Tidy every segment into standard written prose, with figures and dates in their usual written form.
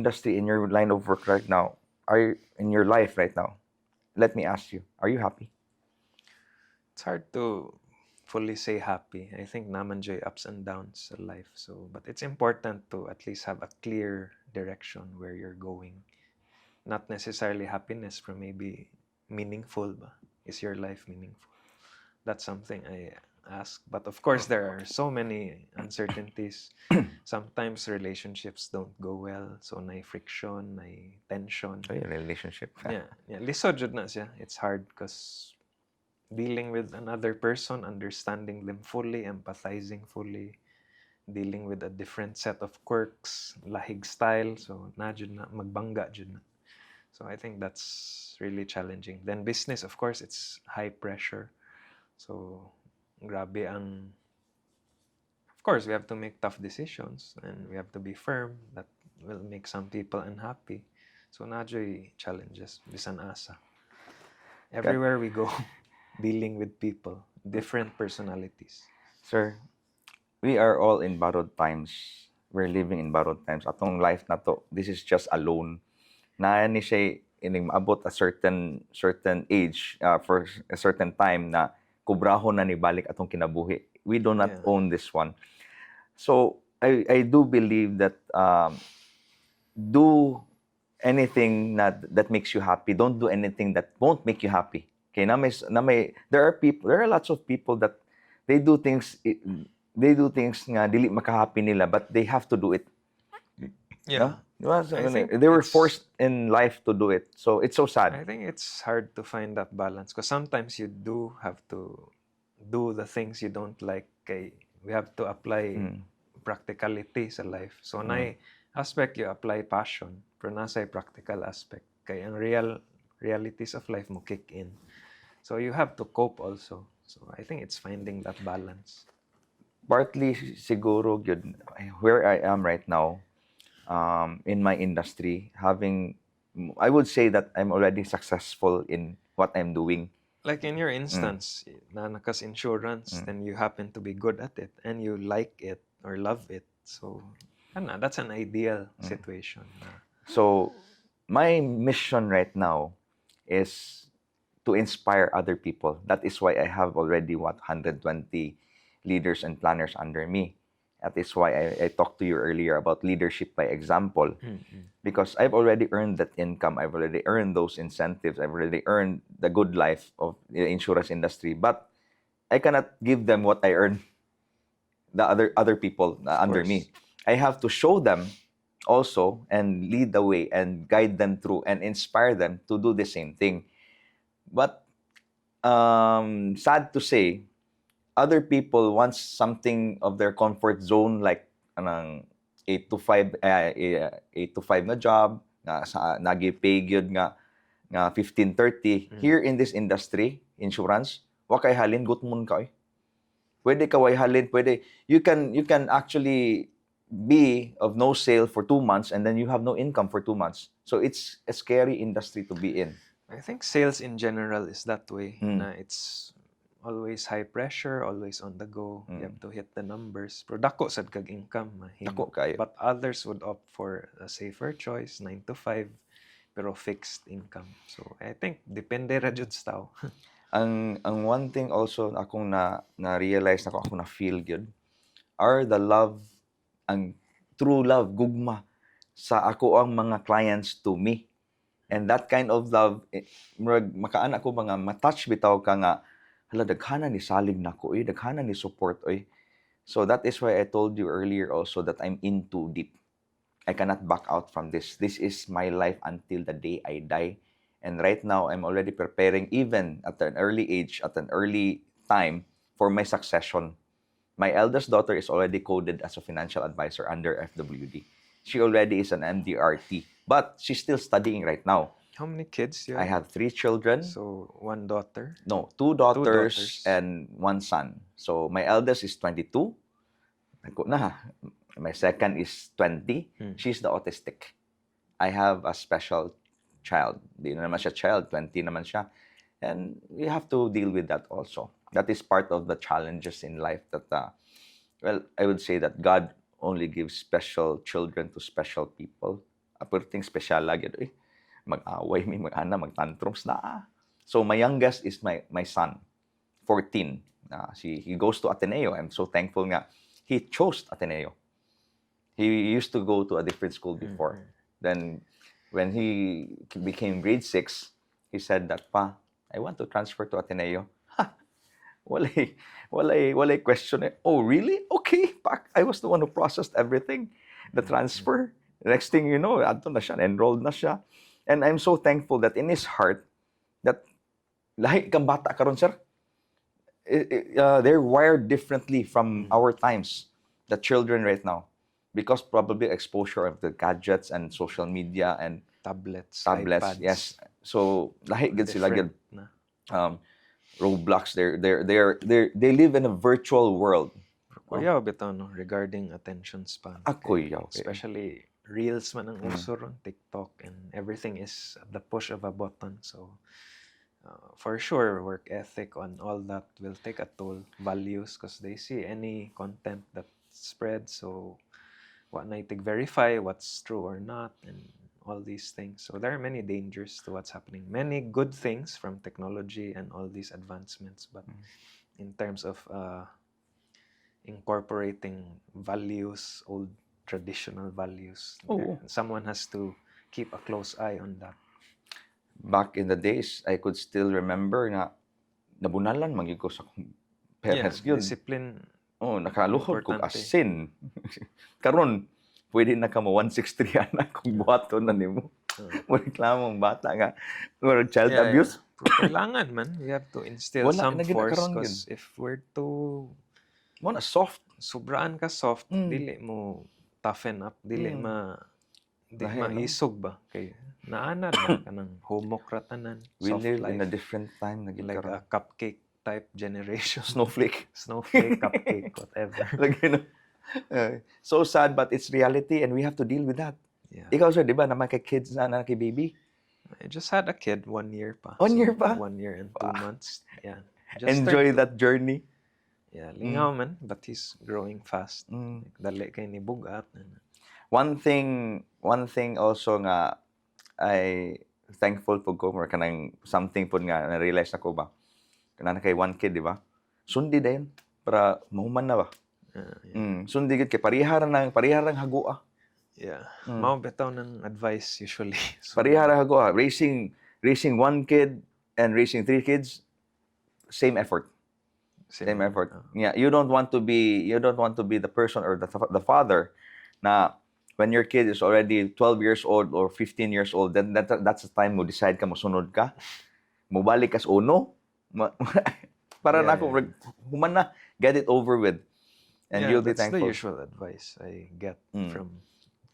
industry, in your line of work right now, in your life right now, let me ask you, are you happy? It's hard to fully say happy. I think naman joy ups and downs sa life. So, but it's important to at least have a clear direction where you're going. Not necessarily happiness, from maybe meaningful ba? Is your life meaningful? That's something I ask. But of course, there are so many uncertainties. Sometimes relationships don't go well. So, na friction, na tension. Ay, relationship. Yeah. Lisod jud na siya. It's hard because dealing with another person, understanding them fully, empathizing fully, dealing with a different set of quirks, lahig style. So, na jud na, magbangga jud na. So, I think that's really challenging. Then business, of course, it's high pressure. So, grabe ang... Of course, we have to make tough decisions and we have to be firm. That will make some people unhappy. So, najoy challenges, bisan asa. Everywhere we go, dealing with people, different personalities. Sir, we are all in borrowed times. We're living in borrowed times. Atong life na to, this is just alone. Na ni siya ining maabot a certain age for a certain time na kubrahon na ni balik atong kinabuhi. We do not own this one. So I do believe that do anything that makes you happy. Don't do anything that won't make you happy. Okay, there are lots of people that they do things nga dili makahappy nila, but they have to do it. Yeah. No? They were forced in life to do it. So it's so sad. I think it's hard to find that balance because sometimes you do have to do the things you don't like. Kay we have to apply practicality sa life. So na aspect you apply passion, pero nasa practical aspect. Kay ang realities of life mo kick in. So you have to cope also. So I think it's finding that balance. Partly siguro yun, where I am right now, in my industry, I would say that I'm already successful in what I'm doing. Like in your instance, na nakas insurance, then you happen to be good at it and you like it or love it. So, that's an ideal situation. So, my mission right now is to inspire other people. That is why I have already 120 leaders and planners under me. That is why I talked to you earlier about leadership by example. Because I've already earned that income. I've already earned those incentives. I've already earned the good life of the insurance industry. But I cannot give them what I earn, the other people under me. I have to show them also and lead the way and guide them through and inspire them to do the same thing. But sad to say, other people want something of their comfort zone, like 8 to 5 na job na nagi-pay gyud nga 15-30. Here in this industry, insurance, wa kay halin gutmon ka. Pwede ka way halin, pwede you can actually be of no sale for 2 months and then you have no income for 2 months. So it's a scary industry to be in. I think sales in general is that way. Na it's always high pressure, always on the go. You have to hit the numbers. Pero dako sad kag income. Dako kayo. But others would opt for a safer choice, 9 to 5, pero fixed income. So I think depende ra jud sa tao. ang one thing also akong na-realize na ako na-feel good are the love, ang true love, gugma sa ako ang mga clients to me. And that kind of love, makaan ako mga matouch bitaw ka nga, hala, daghana ni salig na ko, daghana ni support, So that is why I told you earlier also that I'm in too deep. I cannot back out from this. This is my life until the day I die. And right now, I'm already preparing, even at an early age, at an early time, for my succession. My eldest daughter is already coded as a financial advisor under FWD. She already is an MDRT, but she's still studying right now. How many kids do you I have 3 children. So, 1 daughter? No, 2 daughters and 1 son. So, my eldest is 22. My second is 20. She's the autistic. I have a special child. Di na naman siya child, 20 naman siya. And we have to deal with that also. That is part of the challenges in life that, I would say that God only gives special children to special people. aperting special lagi mag-away mi mag-ana mag-tantrums na. So my youngest is my son, 14. He goes to Ateneo. I'm so thankful nga he chose Ateneo. He used to go to a different school before. Then when he became grade 6, he said that, "Pa, I want to transfer to Ateneo." Walay question. Oh, really? Okay, pak. I was the one who processed everything. The transfer. Next thing you know, adto na siya, enrolled na siya. And I'm so thankful that in his heart, that lahi kang bata karon, sir. They're wired differently from our times, the children right now, because probably exposure of the gadgets and social media and tablets, tablets. iPads. Yes. So lahi gid sila gid. Na. Roblox. They live in a virtual world. Kuya, bitaw, no, regarding attention span. Kuya, okay. Especially reels man ang uso ron, TikTok, and everything is at the push of a button. So for sure, work ethic on all that will take a toll. Values, because they see any content that spreads. So what na itig verify what's true or not, and all these things. So there are many dangers to what's happening. Many good things from technology and all these advancements, but in terms of incorporating values, old traditional values, someone has to keep a close eye on that. Back in the days, I could still remember na nabunalan magig ko sa akong parents yun. Discipline. Nakaluhod ko asin. Karon, pwede na ka mo 163 anak kung buhaton na nimo. Reklamo ang bata nga child abuse. Kailangan man, we have to instill some force, because if we're too soft, sobraan ka soft, dili mo toughen up, dili mahisog ba kay naanad ba kanang homework ratanan. We live in a different time, like a cupcake type generation. Snowflake, cupcake, whatever. So sad, but it's reality and we have to deal with that. Ikaw, sir, di ba naman kay kids na kay baby? I just had a kid 1 year pa. 1 year pa? 1 year and 2 months. Yeah. Enjoy that journey. Yeah, lingaw man, but he's growing fast. Dali kay ni bugat. One thing also nga I thankful po ko or kanang something po nga na-realize ako ba. Kanang kay one kid, di ba? Sundi dayon para mahuman na ba? Sundi gid kay pariharang hagua. Yeah. Mao bitaw ng advice usually. Pariharang hagua. Raising one kid and raising 3 kids, same effort. Same effort. Yeah, you don't want to be the person or the father na when your kid is already 12 years old or 15 years old, then that's the time mo decide ka mosunod ka. Mobalik ka sa uno. Para na ako human na, get it over with. And you'll be thankful. That's the usual advice I get from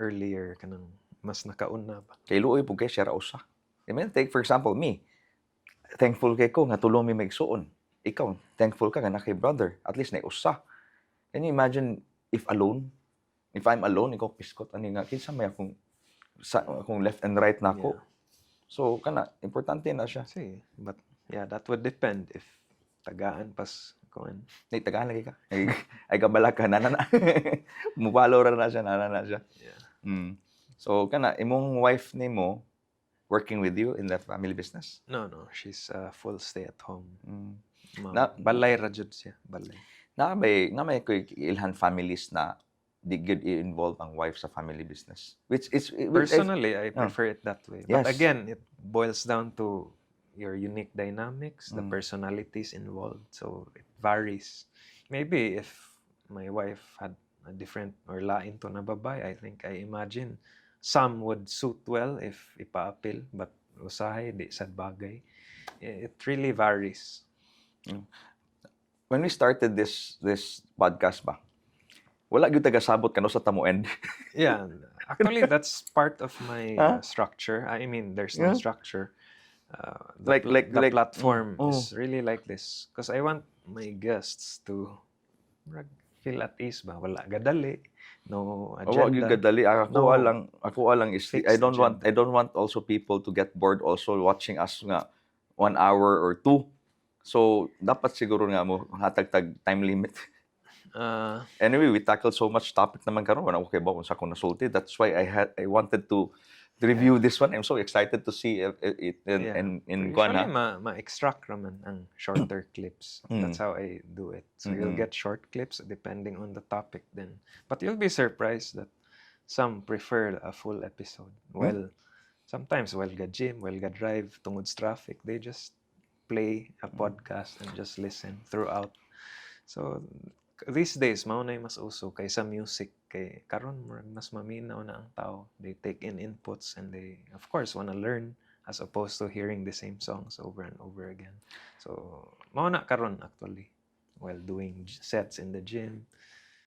earlier kanang mas nakauna ba. Kay luoy pug kay share usa. I mean, take for example me. Thankful kay ko nga tulong mi maigsuon. Ikaw, thankful ka nga na kay brother. At least na usa. Can you imagine if alone? If I'm alone, ikaw piskot ani nga kinsa may akong left and right na ako. So kana importante na siya. See, but that would depend if tagaan pas kuan. Nay tagaan lagi ka. Ay kabala ka na. Mupalo ra na siya na siya. Yeah. So kana imong wife nimo working with you in that family business? No, she's full stay at home. Balay ra jud siya, balay. Na may ko ilhan families na di good involve ang wife sa family business. Personally, I prefer it that way. Yes. But again, it boils down to your unique dynamics, the personalities involved. So it varies. Maybe if my wife had a different or lain to na babay, I imagine some would suit well if ipaapil, but usahay di sad bagay. It really varies. When we started this podcast ba, wala gyud tagasabot kano sa tamo end. Yeah, actually that's part of my structure. I mean, there's no structure. The platform is really like this because I want my guests to feel at ease ba. Wala gadali, no agenda. Wala gyud gadali. Ako lang is I don't want also people to get bored also watching us nga 1 hour or 2. So dapat siguro nga mo hatag time limit. Anyway, we tackled so much topic naman karon. Wala ko kay ba kung sa akong nasulti. That's why I wanted to review this one. I'm so excited to see it Yeah. in Usually, Guana. ma-extract raman ang shorter clips. That's Mm. how I do it. So you'll Mm-mm. get short clips depending on the topic then. But you'll be surprised that some prefer a full episode. Mm. Well, sometimes while ga gym, while ga drive, tungod sa traffic, they just play a podcast and just listen throughout. So these days, mao na mas uso kaysa music kay karon mas maminaw na ang tao. They take in inputs and they of course wanna learn as opposed to hearing the same songs over and over again. So mao na karon actually while doing sets in the gym.